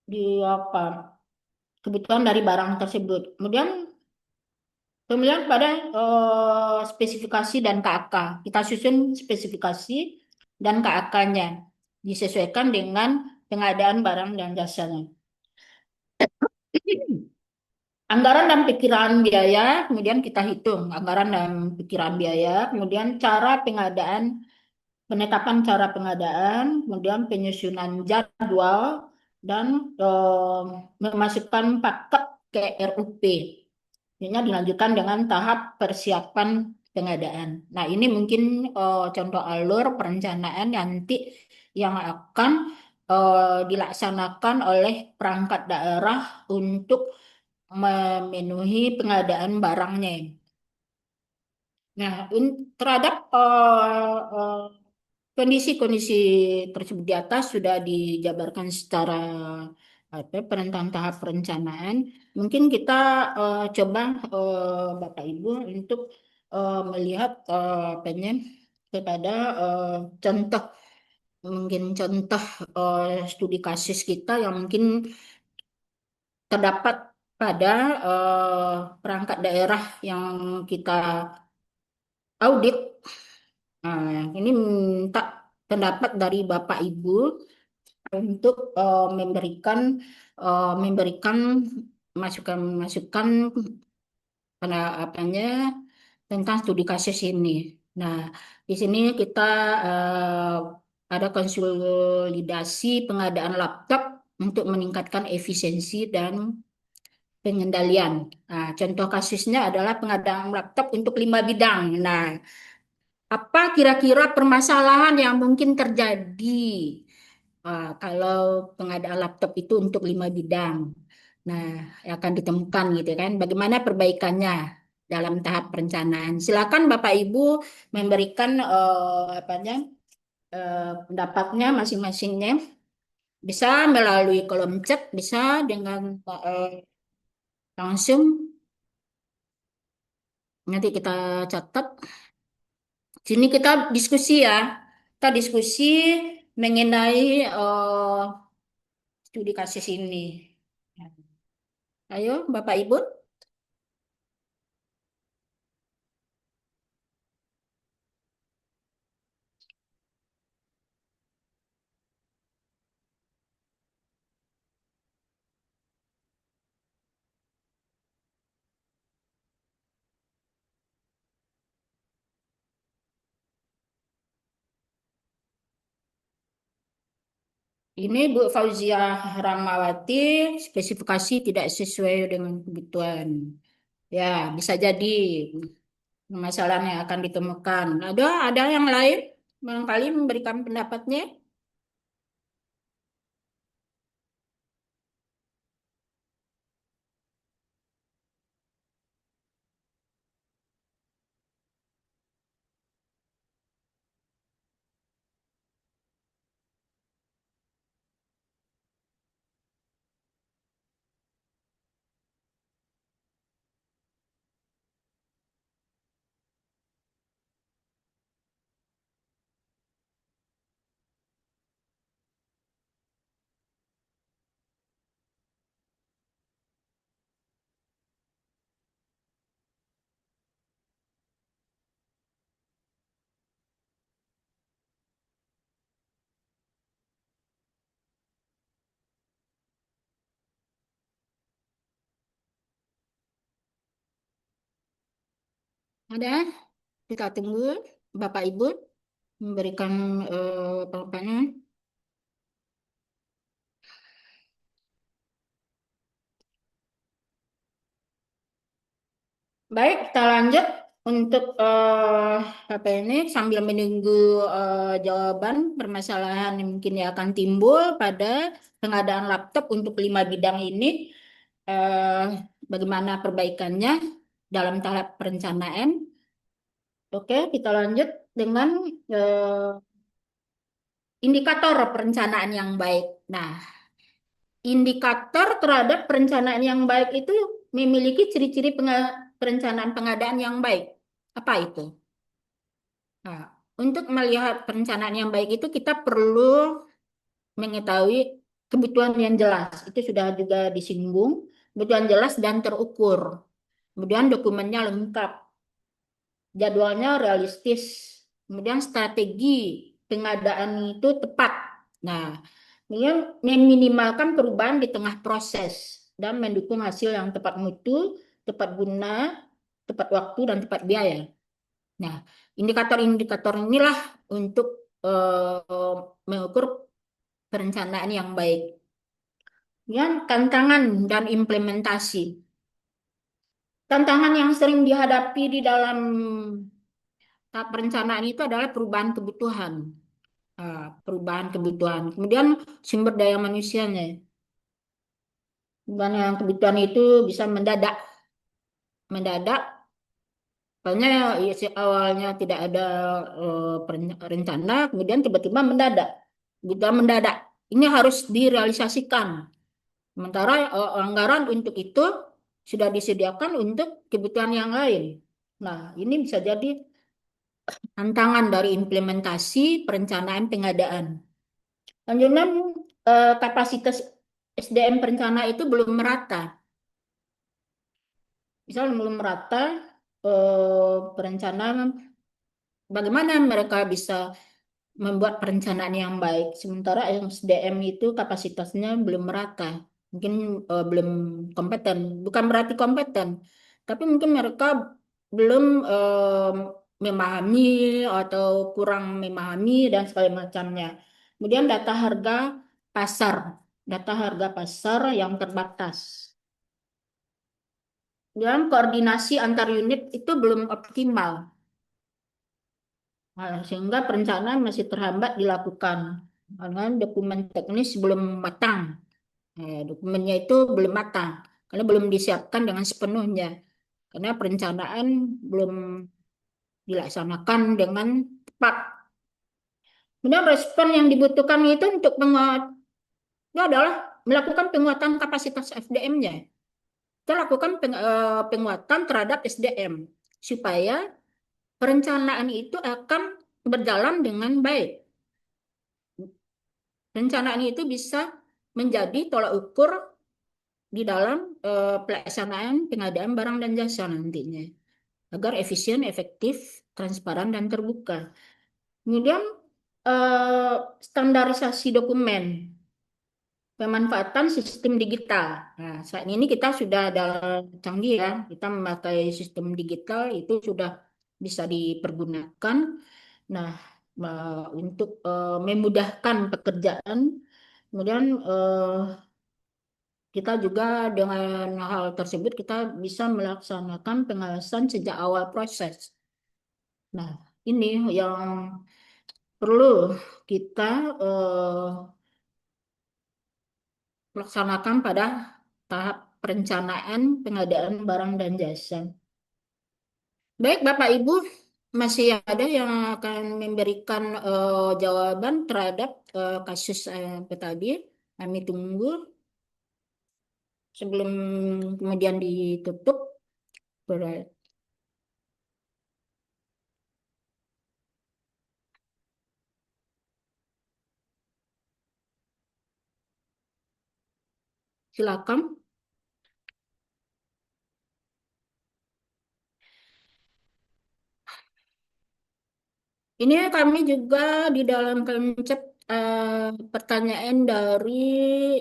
di apa kebutuhan dari barang tersebut. Kemudian kemudian pada spesifikasi dan KAK kita susun spesifikasi dan KAK-nya disesuaikan dengan pengadaan barang dan jasanya. Anggaran dan pikiran biaya, kemudian kita hitung anggaran dan pikiran biaya, kemudian cara pengadaan, penetapan cara pengadaan, kemudian penyusunan jadwal, dan memasukkan paket ke RUP. Ini dilanjutkan dengan tahap persiapan pengadaan. Nah, ini mungkin contoh alur perencanaan nanti yang akan dilaksanakan oleh perangkat daerah untuk memenuhi pengadaan barangnya. Nah, terhadap kondisi-kondisi tersebut di atas sudah dijabarkan secara apa, tentang tahap perencanaan. Mungkin kita coba Bapak Ibu untuk melihat apanya kepada contoh mungkin contoh studi kasus kita yang mungkin terdapat pada perangkat daerah yang kita audit. Nah, ini minta pendapat dari Bapak Ibu untuk memberikan masukan-masukan pada apanya tentang studi kasus ini. Nah, di sini kita eh, ada konsolidasi pengadaan laptop untuk meningkatkan efisiensi dan pengendalian. Nah, contoh kasusnya adalah pengadaan laptop untuk 5 bidang. Nah, apa kira-kira permasalahan yang mungkin terjadi kalau pengadaan laptop itu untuk 5 bidang? Nah, yang akan ditemukan gitu kan. Bagaimana perbaikannya dalam tahap perencanaan? Silakan Bapak Ibu memberikan pendapatnya masing-masingnya. Bisa melalui kolom chat, bisa dengan langsung. Nanti kita catat. Sini kita diskusi ya. Kita diskusi mengenai studi kasus ini. Ayo, Bapak Ibu. Ini Bu Fauziah Ramawati, spesifikasi tidak sesuai dengan kebutuhan. Ya, bisa jadi permasalahan yang akan ditemukan. Ada yang lain barangkali memberikan pendapatnya. Ada? Kita tunggu Bapak Ibu memberikan tanggapannya. Baik, kita lanjut untuk apa ini sambil menunggu jawaban permasalahan yang mungkin yang akan timbul pada pengadaan laptop untuk 5 bidang ini. eh, Bagaimana perbaikannya dalam tahap perencanaan? Oke, kita lanjut dengan eh, indikator perencanaan yang baik. Nah, indikator terhadap perencanaan yang baik itu memiliki ciri-ciri perencanaan pengadaan yang baik. Apa itu? Nah, untuk melihat perencanaan yang baik itu kita perlu mengetahui kebutuhan yang jelas. Itu sudah juga disinggung. Kebutuhan jelas dan terukur. Kemudian dokumennya lengkap. Jadwalnya realistis. Kemudian strategi pengadaan itu tepat. Nah, kemudian meminimalkan perubahan di tengah proses dan mendukung hasil yang tepat mutu, tepat guna, tepat waktu, dan tepat biaya. Nah, indikator-indikator inilah untuk mengukur perencanaan yang baik. Yang tantangan dan implementasi. Tantangan yang sering dihadapi di dalam tahap perencanaan itu adalah perubahan kebutuhan. Perubahan kebutuhan. Kemudian sumber daya manusianya. Dan yang kebutuhan itu bisa mendadak. Mendadak, soalnya ya, awalnya tidak ada rencana, kemudian tiba-tiba mendadak. Kebutuhan mendadak. Ini harus direalisasikan. Sementara anggaran untuk itu sudah disediakan untuk kebutuhan yang lain. Nah, ini bisa jadi tantangan dari implementasi perencanaan pengadaan. Lanjutnya kapasitas. SDM perencana itu belum merata. Misal belum merata, perencana bagaimana mereka bisa membuat perencanaan yang baik. Sementara yang SDM itu kapasitasnya belum merata, mungkin belum kompeten. Bukan berarti kompeten, tapi mungkin mereka belum memahami atau kurang memahami dan segala macamnya. Kemudian pasar, data harga pasar yang terbatas. Dalam koordinasi antar unit itu belum optimal. Nah, sehingga perencanaan masih terhambat dilakukan karena dokumen teknis belum matang. Dokumennya itu belum matang karena belum disiapkan dengan sepenuhnya karena perencanaan belum dilaksanakan dengan tepat. Kemudian respon yang dibutuhkan itu untuk itu adalah melakukan penguatan kapasitas SDM-nya. Kita lakukan penguatan terhadap SDM supaya perencanaan itu akan berjalan dengan baik. Rencanaan itu bisa menjadi tolak ukur di dalam pelaksanaan pengadaan barang dan jasa nantinya agar efisien, efektif, transparan dan terbuka. Kemudian eh, standarisasi dokumen, pemanfaatan sistem digital. Nah, saat ini kita sudah dalam canggih ya, kita memakai sistem digital itu sudah bisa dipergunakan. Nah, untuk memudahkan pekerjaan, kemudian kita juga dengan hal tersebut kita bisa melaksanakan pengawasan sejak awal proses. Nah, ini yang perlu kita eh, laksanakan pada tahap perencanaan pengadaan barang dan jasa. Baik, Bapak Ibu, masih ada yang akan memberikan jawaban terhadap kasus apa tadi? Kami tunggu sebelum kemudian ditutup. Silakan. Ini kami juga di dalam konsep pertanyaan dari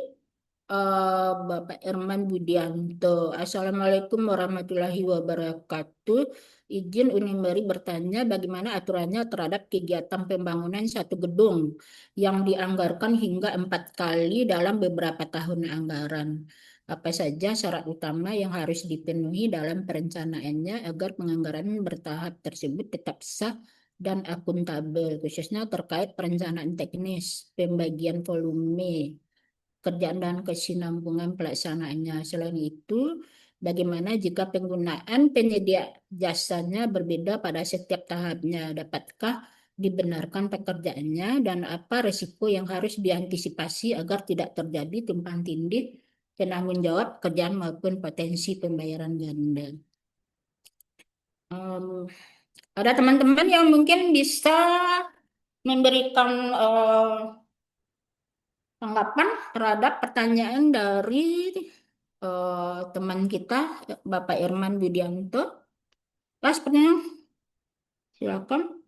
Bapak Herman Budianto. Assalamualaikum warahmatullahi wabarakatuh. Izin Unimeri bertanya bagaimana aturannya terhadap kegiatan pembangunan satu gedung yang dianggarkan hingga 4 kali dalam beberapa tahun anggaran. Apa saja syarat utama yang harus dipenuhi dalam perencanaannya agar penganggaran bertahap tersebut tetap sah dan akuntabel, khususnya terkait perencanaan teknis, pembagian volume, kerjaan dan kesinambungan pelaksanaannya. Selain itu, bagaimana jika penggunaan penyedia jasanya berbeda pada setiap tahapnya? Dapatkah dibenarkan pekerjaannya dan apa risiko yang harus diantisipasi agar tidak terjadi tumpang tindih penanggung jawab kerjaan maupun potensi pembayaran ganda? Em, ada teman-teman yang mungkin bisa memberikan tanggapan terhadap pertanyaan dari teman kita, Bapak Irman Budianto. Ya, sepertinya silakan.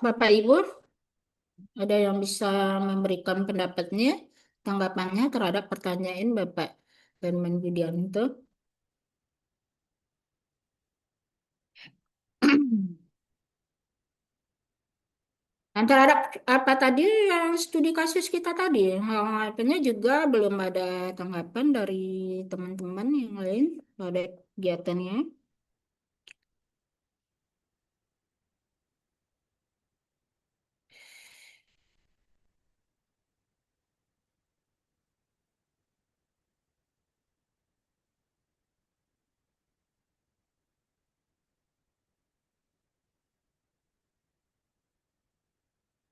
Bapak Ibu, ada yang bisa memberikan pendapatnya, tanggapannya terhadap pertanyaan Bapak Irman Budianto? Terhadap apa tadi yang studi kasus kita tadi, apanya juga belum ada tanggapan dari teman-teman yang lain pada kegiatannya.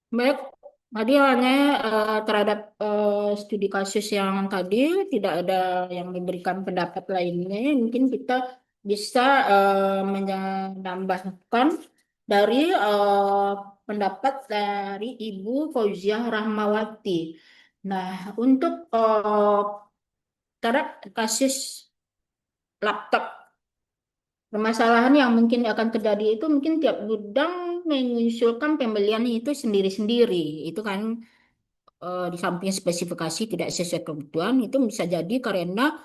Baik, tadi hanya terhadap studi kasus yang tadi tidak ada yang memberikan pendapat lainnya. Mungkin kita bisa menambahkan dari pendapat dari Ibu Fauziah Rahmawati. Nah, untuk terhadap kasus laptop, permasalahan yang mungkin akan terjadi itu mungkin tiap gudang mengusulkan pembelian itu sendiri-sendiri. Itu kan di samping spesifikasi tidak sesuai kebutuhan itu bisa jadi karena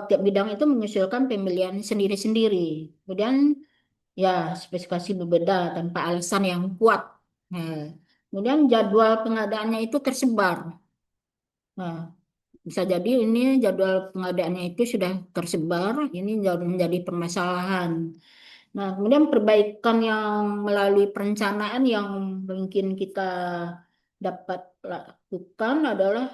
tiap bidang itu mengusulkan pembelian sendiri-sendiri. Kemudian ya spesifikasi berbeda tanpa alasan yang kuat. Nah, kemudian jadwal pengadaannya itu tersebar. Nah, bisa jadi ini jadwal pengadaannya itu sudah tersebar, ini menjadi permasalahan. Nah, kemudian perbaikan yang melalui perencanaan yang mungkin kita dapat lakukan adalah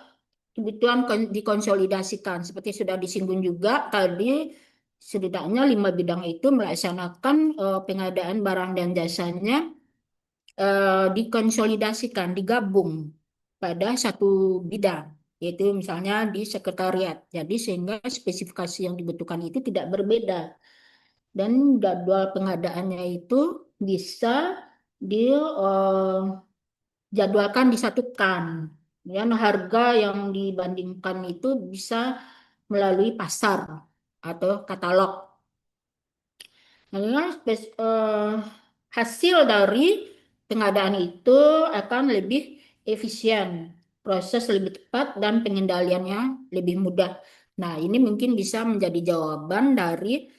kebutuhan dikonsolidasikan. Seperti sudah disinggung juga tadi, setidaknya 5 bidang itu melaksanakan pengadaan barang dan jasanya dikonsolidasikan, digabung pada satu bidang, yaitu misalnya di sekretariat. Jadi sehingga spesifikasi yang dibutuhkan itu tidak berbeda dan jadwal pengadaannya itu bisa dijadwalkan disatukan. Dan harga yang dibandingkan itu bisa melalui pasar atau katalog. Nah, hasil dari pengadaan itu akan lebih efisien, proses lebih cepat dan pengendaliannya lebih mudah. Nah, ini mungkin bisa menjadi jawaban dari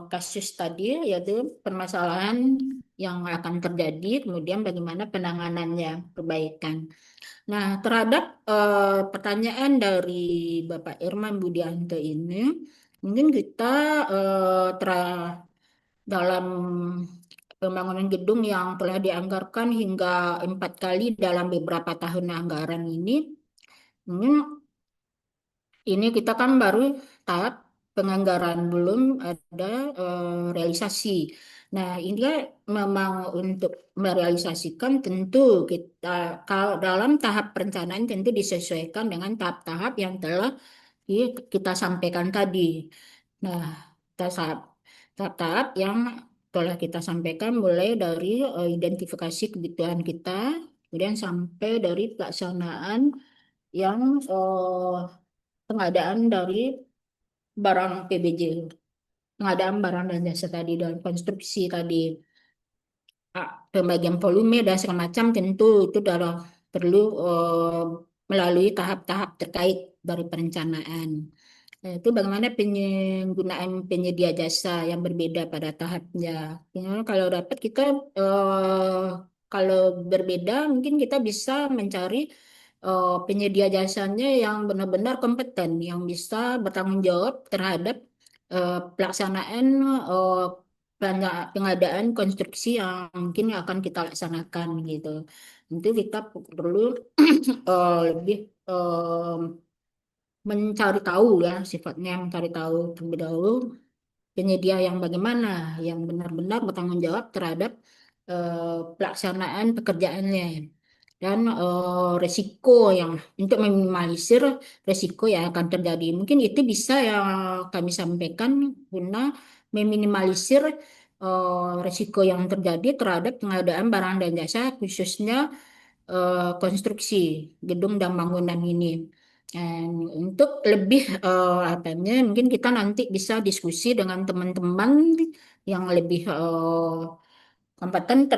kasus tadi, yaitu permasalahan yang akan terjadi, kemudian bagaimana penanganannya, perbaikan. Nah, terhadap pertanyaan dari Bapak Irman Budianto ini, mungkin kita dalam pembangunan gedung yang telah dianggarkan hingga 4 kali dalam beberapa tahun anggaran ini kita kan baru tahap penganggaran, belum ada realisasi. Nah, ini kan memang untuk merealisasikan tentu kita kalau dalam tahap perencanaan tentu disesuaikan dengan tahap-tahap yang telah kita sampaikan tadi. Nah, tahap tahap yang telah kita sampaikan mulai dari identifikasi kebutuhan kita, kemudian sampai dari pelaksanaan yang pengadaan dari barang PBJ, pengadaan barang dan jasa tadi dan konstruksi tadi, pembagian volume dan segala macam tentu itu adalah perlu melalui tahap-tahap terkait dari perencanaan. Itu bagaimana penggunaan penyedia jasa yang berbeda pada tahapnya. Kalau dapat kita eh, kalau berbeda mungkin kita bisa mencari penyedia jasanya yang benar-benar kompeten, yang bisa bertanggung jawab terhadap pelaksanaan eh, pengadaan konstruksi yang mungkin akan kita laksanakan gitu. Nanti kita perlu lebih mencari tahu ya sifatnya mencari tahu terlebih dahulu penyedia yang bagaimana yang benar-benar bertanggung jawab terhadap pelaksanaan pekerjaannya dan resiko yang untuk meminimalisir resiko yang akan terjadi mungkin itu bisa yang kami sampaikan guna meminimalisir resiko yang terjadi terhadap pengadaan barang dan jasa khususnya konstruksi gedung dan bangunan ini. Dan untuk lebih apanya, mungkin kita nanti bisa diskusi dengan teman-teman yang lebih kompeten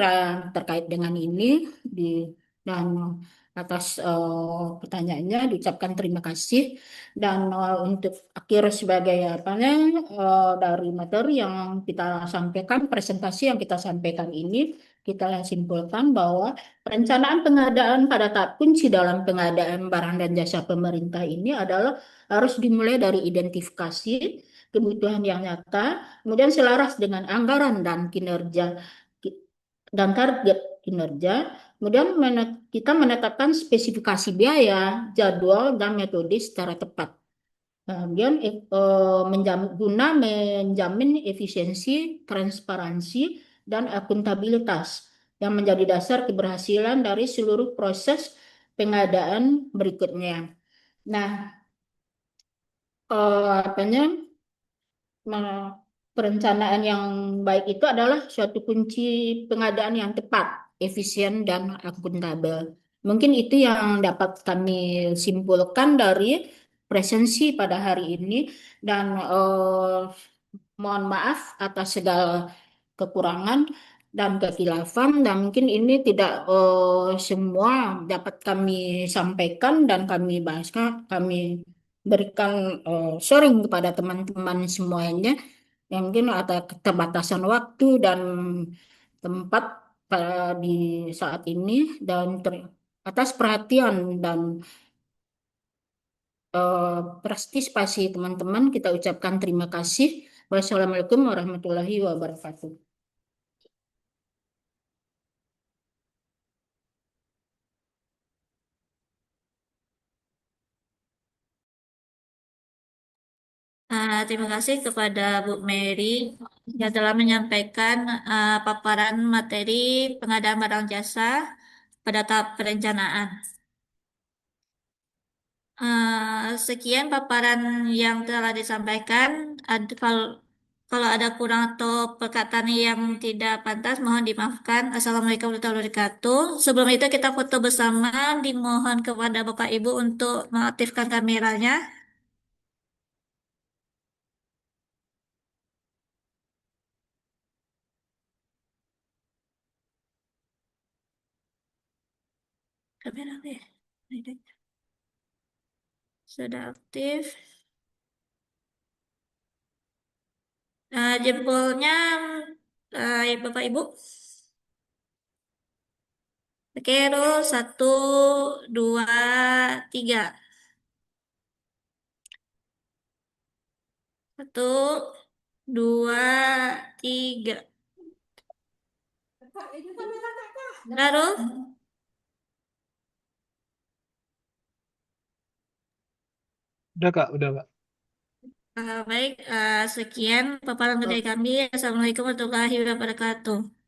terkait dengan ini di dan atas pertanyaannya, diucapkan terima kasih. Dan untuk akhir sebagai apa dari materi yang kita sampaikan, presentasi yang kita sampaikan ini, kita simpulkan bahwa perencanaan pengadaan pada tahap kunci dalam pengadaan barang dan jasa pemerintah ini adalah harus dimulai dari identifikasi kebutuhan yang nyata, kemudian selaras dengan anggaran dan kinerja dan target kinerja, kemudian kita menetapkan spesifikasi biaya, jadwal, dan metode secara tepat. Kemudian guna menjamin efisiensi, transparansi, dan akuntabilitas yang menjadi dasar keberhasilan dari seluruh proses pengadaan berikutnya. Nah, apanya perencanaan yang baik itu adalah suatu kunci pengadaan yang tepat, efisien, dan akuntabel. Mungkin itu yang dapat kami simpulkan dari presensi pada hari ini, dan mohon maaf atas segala kekurangan dan kekhilafan, dan mungkin ini tidak semua dapat kami sampaikan dan kami bahas, kami berikan sharing kepada teman-teman semuanya yang mungkin ada keterbatasan waktu dan tempat di saat ini, dan atas perhatian dan eh, partisipasi teman-teman kita ucapkan terima kasih. Wassalamualaikum warahmatullahi wabarakatuh. Terima kasih kepada Bu Mary yang telah menyampaikan paparan materi pengadaan barang jasa pada tahap perencanaan. Sekian paparan yang telah disampaikan. Kalau ada kurang atau perkataan yang tidak pantas, mohon dimaafkan. Assalamualaikum warahmatullahi wabarakatuh. Sebelum itu kita foto bersama. Dimohon kepada Bapak Ibu untuk mengaktifkan kameranya. Kamera deh. Sudah aktif. Jempolnya, Bapak Ibu. Oke, roll 1, 2, 3. 1, 2, 3. Lalu, Udah Kak, udah Kak. baik, sekian paparan dari kami. Assalamualaikum warahmatullahi wabarakatuh.